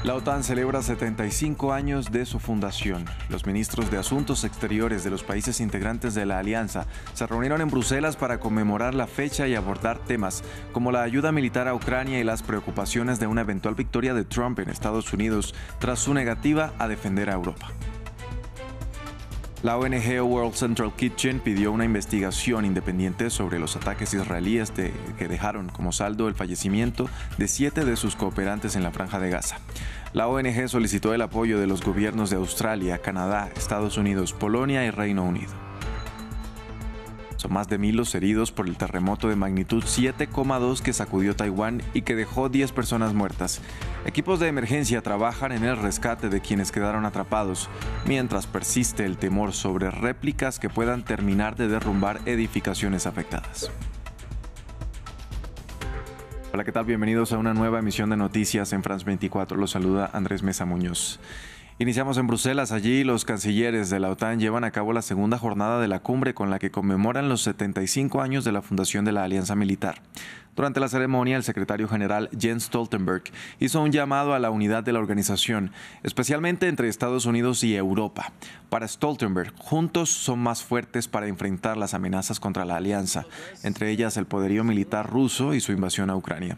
La OTAN celebra 75 años de su fundación. Los ministros de Asuntos Exteriores de los países integrantes de la alianza se reunieron en Bruselas para conmemorar la fecha y abordar temas como la ayuda militar a Ucrania y las preocupaciones de una eventual victoria de Trump en Estados Unidos tras su negativa a defender a Europa. La ONG World Central Kitchen pidió una investigación independiente sobre los ataques israelíes que dejaron como saldo el fallecimiento de 7 de sus cooperantes en la Franja de Gaza. La ONG solicitó el apoyo de los gobiernos de Australia, Canadá, Estados Unidos, Polonia y Reino Unido. Son más de 1,000 los heridos por el terremoto de magnitud 7,2 que sacudió Taiwán y que dejó 10 personas muertas. Equipos de emergencia trabajan en el rescate de quienes quedaron atrapados, mientras persiste el temor sobre réplicas que puedan terminar de derrumbar edificaciones afectadas. Hola, ¿qué tal? Bienvenidos a una nueva emisión de Noticias en France 24. Los saluda Andrés Mesa Muñoz. Iniciamos en Bruselas. Allí los cancilleres de la OTAN llevan a cabo la segunda jornada de la cumbre con la que conmemoran los 75 años de la fundación de la alianza militar. Durante la ceremonia, el secretario general Jens Stoltenberg hizo un llamado a la unidad de la organización, especialmente entre Estados Unidos y Europa. Para Stoltenberg, juntos son más fuertes para enfrentar las amenazas contra la alianza, entre ellas el poderío militar ruso y su invasión a Ucrania.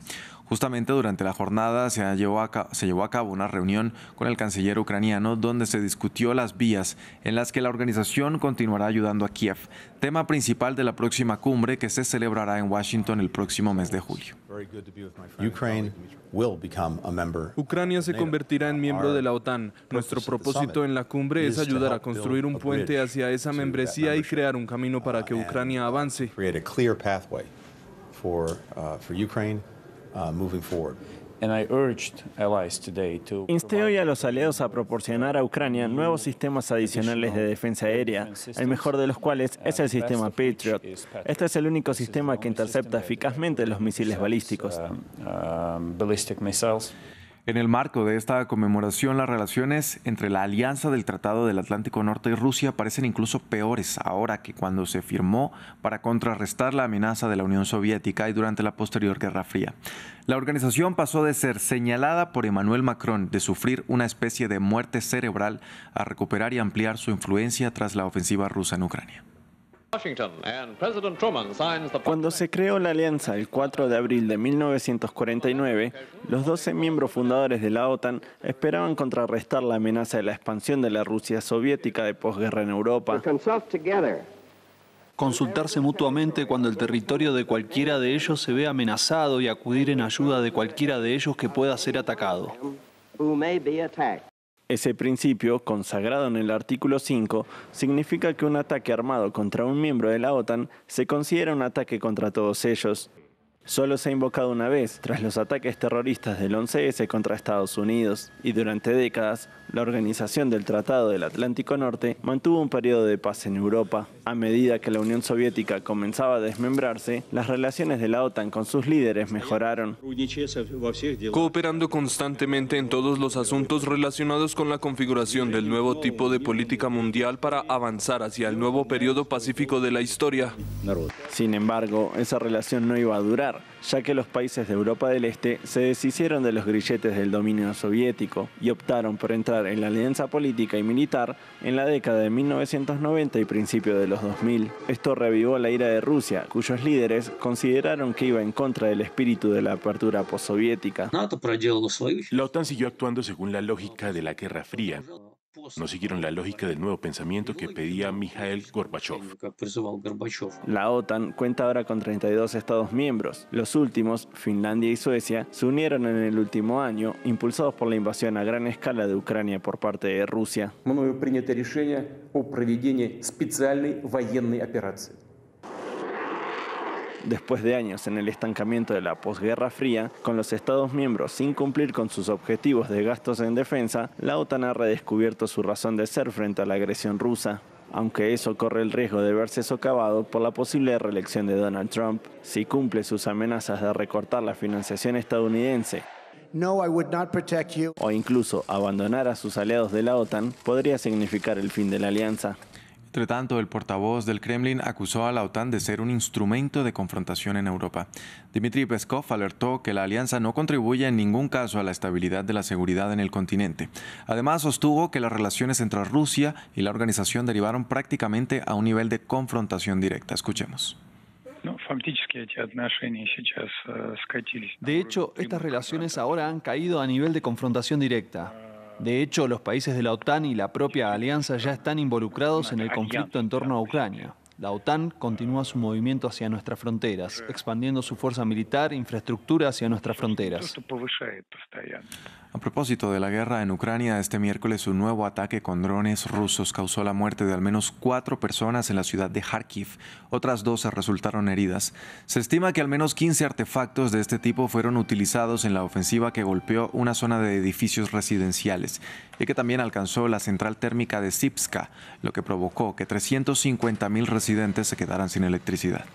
Justamente durante la jornada se llevó a cabo una reunión con el canciller ucraniano donde se discutió las vías en las que la organización continuará ayudando a Kiev, tema principal de la próxima cumbre que se celebrará en Washington el próximo mes de julio. Ucrania se convertirá en miembro de la OTAN. Nuestro propósito en la cumbre es ayudar a construir un puente hacia esa membresía y crear un camino para que Ucrania avance. Insté hoy a los aliados a proporcionar a Ucrania nuevos sistemas adicionales de defensa aérea, el mejor de los cuales es el sistema Patriot. Este es el único sistema que intercepta eficazmente los misiles balísticos. En el marco de esta conmemoración, las relaciones entre la Alianza del Tratado del Atlántico Norte y Rusia parecen incluso peores ahora que cuando se firmó para contrarrestar la amenaza de la Unión Soviética y durante la posterior Guerra Fría. La organización pasó de ser señalada por Emmanuel Macron de sufrir una especie de muerte cerebral a recuperar y ampliar su influencia tras la ofensiva rusa en Ucrania. Cuando se creó la alianza el 4 de abril de 1949, los 12 miembros fundadores de la OTAN esperaban contrarrestar la amenaza de la expansión de la Rusia soviética de posguerra en Europa. Consultarse mutuamente cuando el territorio de cualquiera de ellos se ve amenazado y acudir en ayuda de cualquiera de ellos que pueda ser atacado. Ese principio, consagrado en el artículo 5, significa que un ataque armado contra un miembro de la OTAN se considera un ataque contra todos ellos. Solo se ha invocado una vez, tras los ataques terroristas del 11S contra Estados Unidos, y durante décadas, la Organización del Tratado del Atlántico Norte mantuvo un periodo de paz en Europa. A medida que la Unión Soviética comenzaba a desmembrarse, las relaciones de la OTAN con sus líderes mejoraron. Cooperando constantemente en todos los asuntos relacionados con la configuración del nuevo tipo de política mundial para avanzar hacia el nuevo periodo pacífico de la historia. Sin embargo, esa relación no iba a durar, ya que los países de Europa del Este se deshicieron de los grilletes del dominio soviético y optaron por entrar en la alianza política y militar en la década de 1990 y principio de los 2000. Esto reavivó la ira de Rusia, cuyos líderes consideraron que iba en contra del espíritu de la apertura postsoviética. La OTAN siguió actuando según la lógica de la Guerra Fría. No siguieron la lógica del nuevo pensamiento que pedía Mikhail Gorbachev. La OTAN cuenta ahora con 32 Estados miembros. Los últimos, Finlandia y Suecia, se unieron en el último año, impulsados por la invasión a gran escala de Ucrania por parte de Rusia. Después de años en el estancamiento de la posguerra fría, con los Estados miembros sin cumplir con sus objetivos de gastos en defensa, la OTAN ha redescubierto su razón de ser frente a la agresión rusa. Aunque eso corre el riesgo de verse socavado por la posible reelección de Donald Trump, si cumple sus amenazas de recortar la financiación estadounidense o incluso abandonar a sus aliados de la OTAN, podría significar el fin de la alianza. Entre tanto, el portavoz del Kremlin acusó a la OTAN de ser un instrumento de confrontación en Europa. Dmitry Peskov alertó que la alianza no contribuye en ningún caso a la estabilidad de la seguridad en el continente. Además, sostuvo que las relaciones entre Rusia y la organización derivaron prácticamente a un nivel de confrontación directa. Escuchemos. De hecho, estas relaciones ahora han caído a nivel de confrontación directa. De hecho, los países de la OTAN y la propia alianza ya están involucrados en el conflicto en torno a Ucrania. La OTAN continúa su movimiento hacia nuestras fronteras, expandiendo su fuerza militar e infraestructura hacia nuestras fronteras. A propósito de la guerra en Ucrania, este miércoles un nuevo ataque con drones rusos causó la muerte de al menos 4 personas en la ciudad de Kharkiv. Otras 12 resultaron heridas. Se estima que al menos 15 artefactos de este tipo fueron utilizados en la ofensiva que golpeó una zona de edificios residenciales y que también alcanzó la central térmica de Sipska, lo que provocó que 350.000 residentes se quedaran sin electricidad.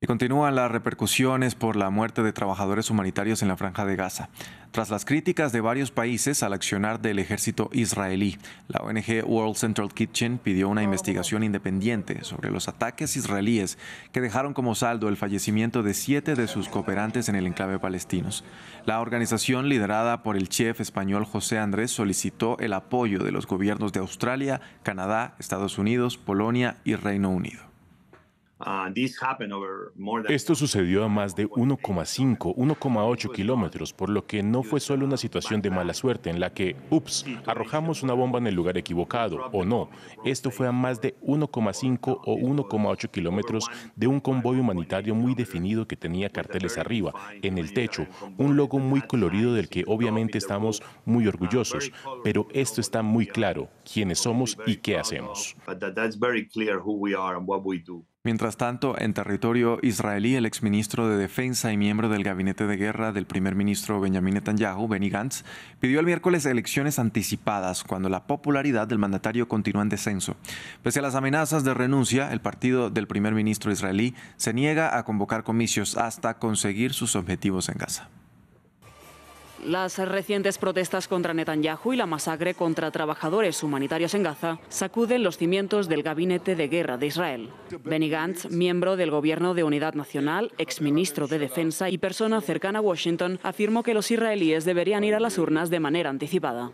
Y continúan las repercusiones por la muerte de trabajadores humanitarios en la Franja de Gaza. Tras las críticas de varios países al accionar del ejército israelí, la ONG World Central Kitchen pidió una investigación independiente sobre los ataques israelíes que dejaron como saldo el fallecimiento de 7 de sus cooperantes en el enclave palestinos. La organización, liderada por el chef español José Andrés, solicitó el apoyo de los gobiernos de Australia, Canadá, Estados Unidos, Polonia y Reino Unido. Esto sucedió a más de 1,5, 1,8 kilómetros, por lo que no fue solo una situación de mala suerte en la que, arrojamos una bomba en el lugar equivocado, o no. Esto fue a más de 1,5 o 1,8 kilómetros de un convoy humanitario muy definido que tenía carteles arriba, en el techo, un logo muy colorido del que obviamente estamos muy orgullosos, pero esto está muy claro, quiénes somos y qué hacemos. Mientras tanto, en territorio israelí, el exministro de Defensa y miembro del gabinete de guerra del primer ministro Benjamin Netanyahu, Benny Gantz, pidió el miércoles elecciones anticipadas cuando la popularidad del mandatario continúa en descenso. Pese a las amenazas de renuncia, el partido del primer ministro israelí se niega a convocar comicios hasta conseguir sus objetivos en Gaza. Las recientes protestas contra Netanyahu y la masacre contra trabajadores humanitarios en Gaza sacuden los cimientos del gabinete de guerra de Israel. Benny Gantz, miembro del Gobierno de Unidad Nacional, exministro de Defensa y persona cercana a Washington, afirmó que los israelíes deberían ir a las urnas de manera anticipada.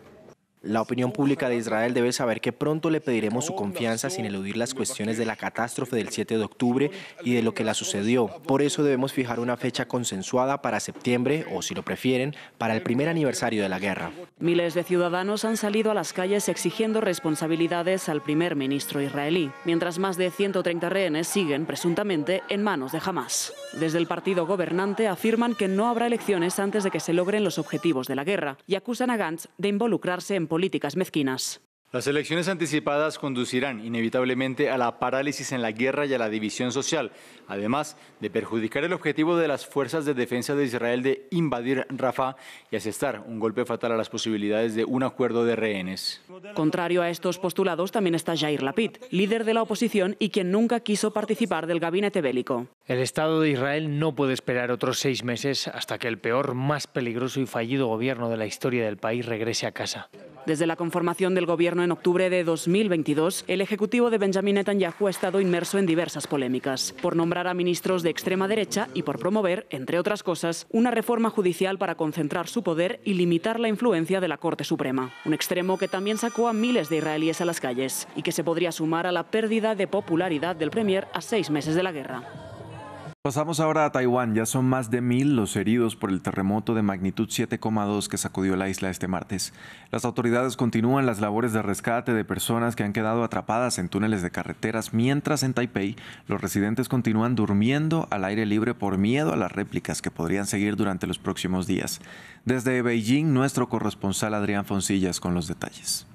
La opinión pública de Israel debe saber que pronto le pediremos su confianza sin eludir las cuestiones de la catástrofe del 7 de octubre y de lo que la sucedió. Por eso debemos fijar una fecha consensuada para septiembre o, si lo prefieren, para el primer aniversario de la guerra. Miles de ciudadanos han salido a las calles exigiendo responsabilidades al primer ministro israelí, mientras más de 130 rehenes siguen presuntamente en manos de Hamás. Desde el partido gobernante afirman que no habrá elecciones antes de que se logren los objetivos de la guerra y acusan a Gantz de involucrarse en políticas mezquinas. Las elecciones anticipadas conducirán inevitablemente a la parálisis en la guerra y a la división social, además de perjudicar el objetivo de las fuerzas de defensa de Israel de invadir Rafah y asestar un golpe fatal a las posibilidades de un acuerdo de rehenes. Contrario a estos postulados también está Yair Lapid, líder de la oposición y quien nunca quiso participar del gabinete bélico. El Estado de Israel no puede esperar otros 6 meses hasta que el peor, más peligroso y fallido gobierno de la historia del país regrese a casa. Desde la conformación del gobierno en octubre de 2022, el ejecutivo de Benjamin Netanyahu ha estado inmerso en diversas polémicas, por nombrar a ministros de extrema derecha y por promover, entre otras cosas, una reforma judicial para concentrar su poder y limitar la influencia de la Corte Suprema. Un extremo que también sacó a miles de israelíes a las calles y que se podría sumar a la pérdida de popularidad del premier a 6 meses de la guerra. Pasamos ahora a Taiwán. Ya son más de 1.000 los heridos por el terremoto de magnitud 7,2 que sacudió la isla este martes. Las autoridades continúan las labores de rescate de personas que han quedado atrapadas en túneles de carreteras, mientras en Taipei los residentes continúan durmiendo al aire libre por miedo a las réplicas que podrían seguir durante los próximos días. Desde Beijing, nuestro corresponsal Adrián Foncillas con los detalles.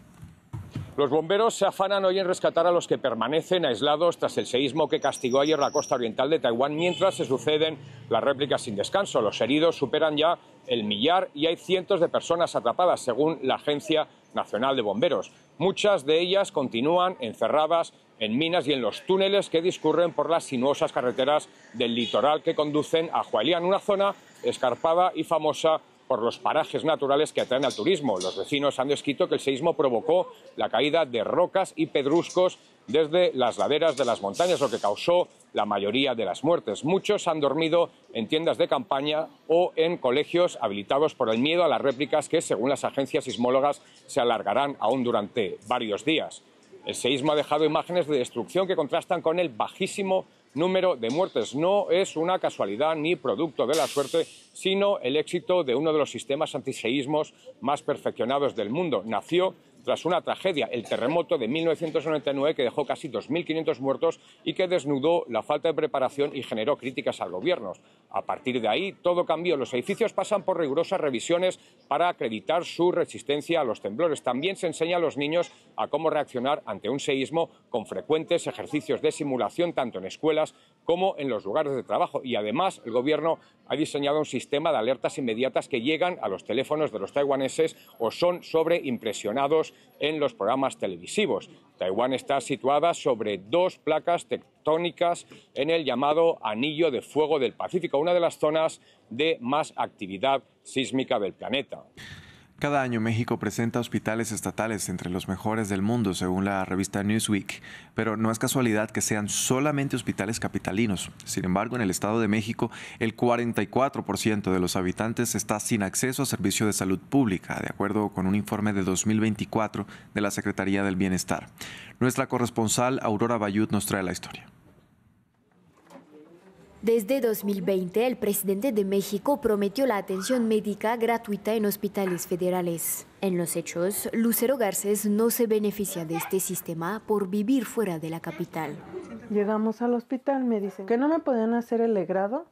Los bomberos se afanan hoy en rescatar a los que permanecen aislados tras el seísmo que castigó ayer la costa oriental de Taiwán, mientras se suceden las réplicas sin descanso. Los heridos superan ya el 1.000.000 y hay cientos de personas atrapadas, según la Agencia Nacional de Bomberos. Muchas de ellas continúan encerradas en minas y en los túneles que discurren por las sinuosas carreteras del litoral que conducen a Hualien, una zona escarpada y famosa por los parajes naturales que atraen al turismo. Los vecinos han descrito que el seísmo provocó la caída de rocas y pedruscos desde las laderas de las montañas, lo que causó la mayoría de las muertes. Muchos han dormido en tiendas de campaña o en colegios habilitados por el miedo a las réplicas que, según las agencias sismólogas, se alargarán aún durante varios días. El seísmo ha dejado imágenes de destrucción que contrastan con el bajísimo número de muertes. No es una casualidad ni producto de la suerte, sino el éxito de uno de los sistemas antiseísmos más perfeccionados del mundo. Nació tras una tragedia, el terremoto de 1999, que dejó casi 2.500 muertos y que desnudó la falta de preparación y generó críticas al gobierno. A partir de ahí, todo cambió. Los edificios pasan por rigurosas revisiones para acreditar su resistencia a los temblores. También se enseña a los niños a cómo reaccionar ante un seísmo, con frecuentes ejercicios de simulación tanto en escuelas como en los lugares de trabajo. Y además, el gobierno ha diseñado un sistema de alertas inmediatas que llegan a los teléfonos de los taiwaneses o son sobreimpresionados en los programas televisivos. Taiwán está situada sobre dos placas tectónicas en el llamado Anillo de Fuego del Pacífico, una de las zonas de más actividad sísmica del planeta. Cada año México presenta hospitales estatales entre los mejores del mundo, según la revista Newsweek, pero no es casualidad que sean solamente hospitales capitalinos. Sin embargo, en el Estado de México, el 44% de los habitantes está sin acceso a servicio de salud pública, de acuerdo con un informe de 2024 de la Secretaría del Bienestar. Nuestra corresponsal Aurora Bayut nos trae la historia. Desde 2020, el presidente de México prometió la atención médica gratuita en hospitales federales. En los hechos, Lucero Garcés no se beneficia de este sistema por vivir fuera de la capital. Llegamos al hospital, me dicen que no me podían hacer el legrado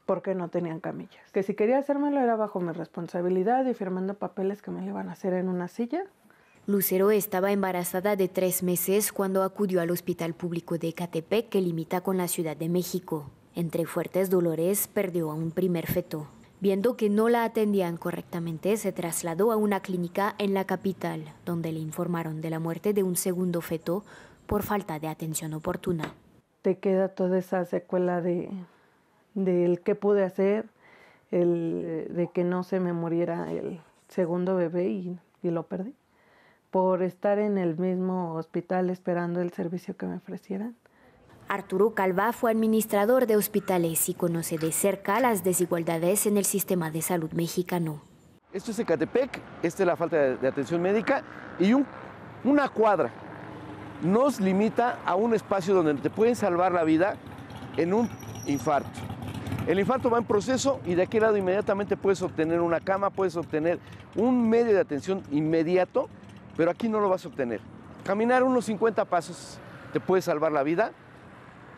porque no tenían camillas. Que si quería hacérmelo era bajo mi responsabilidad y firmando papeles que me lo iban a hacer en una silla. Lucero estaba embarazada de 3 meses cuando acudió al Hospital Público de Ecatepec, que limita con la Ciudad de México. Entre fuertes dolores, perdió a un primer feto. Viendo que no la atendían correctamente, se trasladó a una clínica en la capital, donde le informaron de la muerte de un segundo feto por falta de atención oportuna. Te queda toda esa secuela del qué pude hacer, de que no se me muriera el segundo bebé y lo perdí, por estar en el mismo hospital esperando el servicio que me ofrecieran. Arturo Calva fue administrador de hospitales y conoce de cerca las desigualdades en el sistema de salud mexicano. Esto es Ecatepec, esta es la falta de atención médica y una cuadra nos limita a un espacio donde te pueden salvar la vida en un infarto. El infarto va en proceso y de aquel lado inmediatamente puedes obtener una cama, puedes obtener un medio de atención inmediato, pero aquí no lo vas a obtener. Caminar unos 50 pasos te puede salvar la vida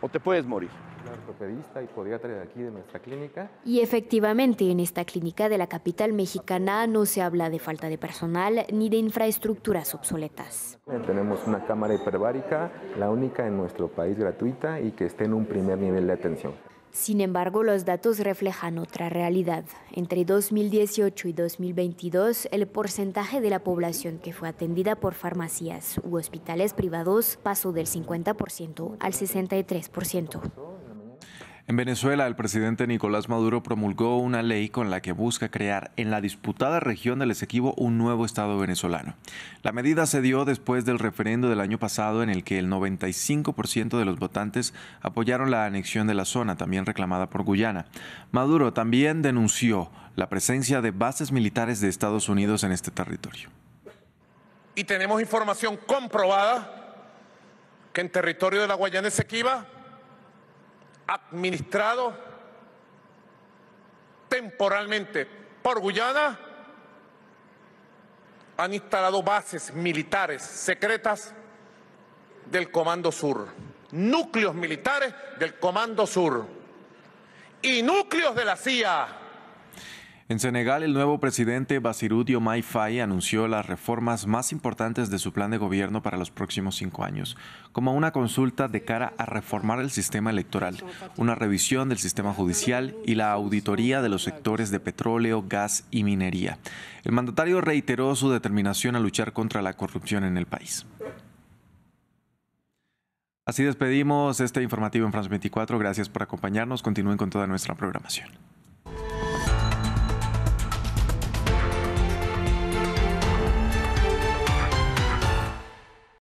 o te puedes morir. Ortopedista y podiatra de aquí de nuestra clínica. Y efectivamente, en esta clínica de la capital mexicana no se habla de falta de personal ni de infraestructuras obsoletas. Tenemos una cámara hiperbárica, la única en nuestro país gratuita y que esté en un primer nivel de atención. Sin embargo, los datos reflejan otra realidad. Entre 2018 y 2022, el porcentaje de la población que fue atendida por farmacias u hospitales privados pasó del 50% al 63%. En Venezuela, el presidente Nicolás Maduro promulgó una ley con la que busca crear en la disputada región del Esequibo un nuevo Estado venezolano. La medida se dio después del referendo del año pasado en el que el 95% de los votantes apoyaron la anexión de la zona, también reclamada por Guyana. Maduro también denunció la presencia de bases militares de Estados Unidos en este territorio. Y tenemos información comprobada que en territorio de la Guayana Esequiba, administrado temporalmente por Guyana, han instalado bases militares secretas del Comando Sur, núcleos militares del Comando Sur y núcleos de la CIA. En Senegal, el nuevo presidente Bassirou Diomaye Faye anunció las reformas más importantes de su plan de gobierno para los próximos 5 años, como una consulta de cara a reformar el sistema electoral, una revisión del sistema judicial y la auditoría de los sectores de petróleo, gas y minería. El mandatario reiteró su determinación a luchar contra la corrupción en el país. Así despedimos este informativo en France 24. Gracias por acompañarnos. Continúen con toda nuestra programación.